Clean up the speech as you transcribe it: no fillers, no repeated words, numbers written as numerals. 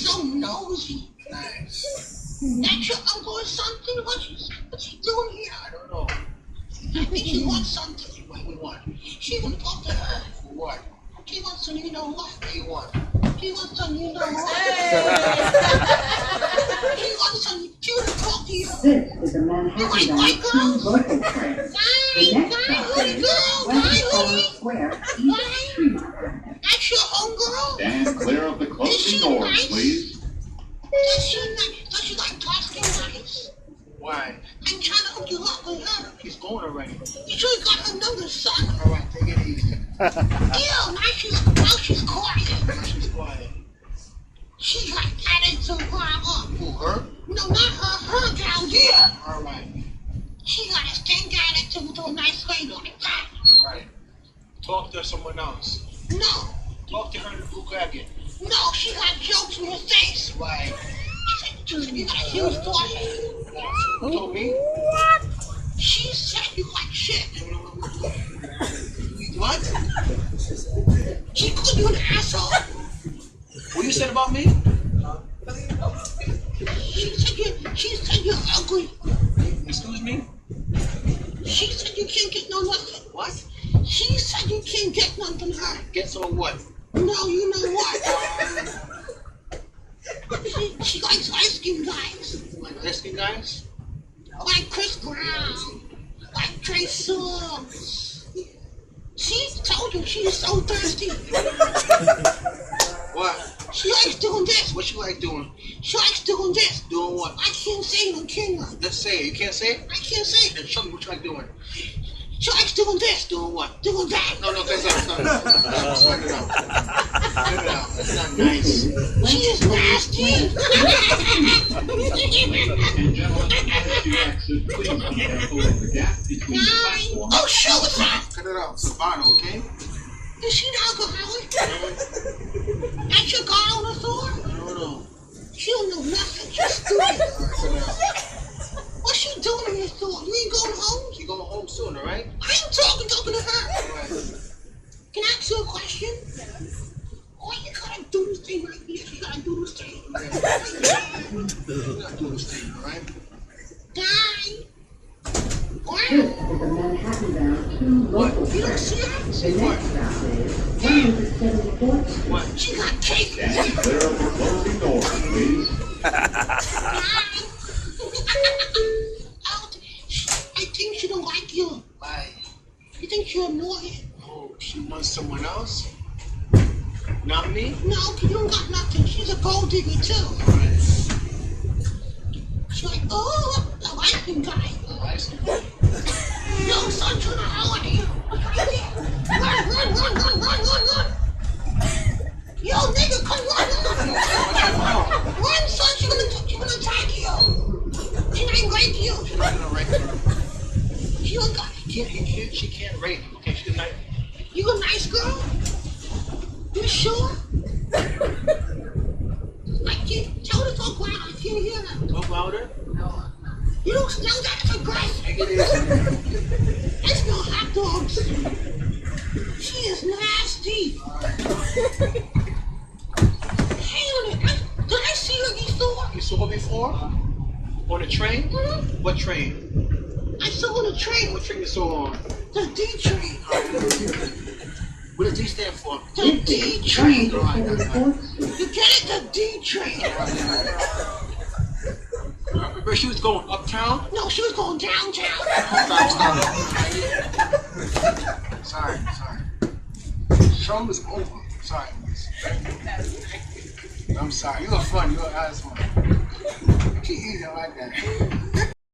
so nosy. Nice. That's your uncle or something? What's he doing here? I don't know. I think she wants something. What we want? She wants to talk to her. For what? She wants to, you know what? What do you want? She wants to, you know what? She wants to, she wants to talk to you. This is a Manhattan White girls? local train. The next Bye, stop hoodie is girl. Bye, West Forest hoodie. Square, East Tremont Avenue. That's your homegirl? Stand clear of the Is closing she doors, nice? please. Does she like talking nice? Why? I'm trying to hook you up with her. He's going already. You sure you got her number, son? All right, take it easy. Ew, now she's quiet. She's quiet. She got attitude problem. Who, her? No, not her down here. All right. She got a stink attitude to a nice lady like that. Right. Talk to someone else. No, Talk to her in the blue jacket. no, she got jokes in her face. Right. You got a huge forehead. Who told me? She said you like shit. What? She called you an asshole. What you said about me? She said you're ugly. Excuse me? She said you can't get no nothing. What? She said you can't get nothing from her. Get some what? No, you know what? She likes light-skinned guys. Like listening guys? Like Chris Brown. Like Trey Songz. She told you she's so thirsty. What? She likes doing this. What you like doing? She likes doing this. Doing what? I can't say it on camera. Let's say it. You can't say it? I can't say it. Then show me what you like doing. She likes doing this. Doing what? Doing that. No, that's not. Let it out. Let it out. That's not nice. She is nasty. And gentlemen, as you exit, please be careful of the gap between the platform. Oh, show us that. Cut it out. It's a bottle, okay? Is she an alcoholic? That's your girl on the floor? I don't know. She don't know nothing. She's stupid. Cut it out. What's she doing in this store? You ain't going home? She going home soon, all right? I ain't talking to her. All right. Can I ask you a question? Why you gotta do this thing right here? You gotta do this thing. You're not doing this thing, all right? Die. What? This is a Manhattan-bound 2 local You train. don't see her? The next stop is 174th Street. What? She got cake. Stand clear of the closing doors, please. I think she don't like you. Why? You think you're annoying? Oh, she wants someone else? Not me? No, you don't got nothing. She's a gold digger too. She's like, oh, the light guy. Yo, son, turn around here. Run. Yo, nigga, come run. Run, son, she gonna attack you. She ain't rape you. She's not gonna rape her. She don't got She can't rape. Okay, she's not. You a nice girl? You sure? I can't tell her to talk loud. I can't hear her. Talk louder. You don't smell that? It's aggressive. Take it easy. I smell hot dogs. She is nasty. Hang on a minute. Did I see her before? You saw her before? On a train? Hmm? What train? I saw her on a train. What train you saw on? The D train. What does D stand for? The D train. 174th Street. You get it? The D train. Where she was going? Uptown? No, she was going downtown. Sorry. Show is over. Sorry. I'm sorry. You were funny. You were asshole. Keep eating like that.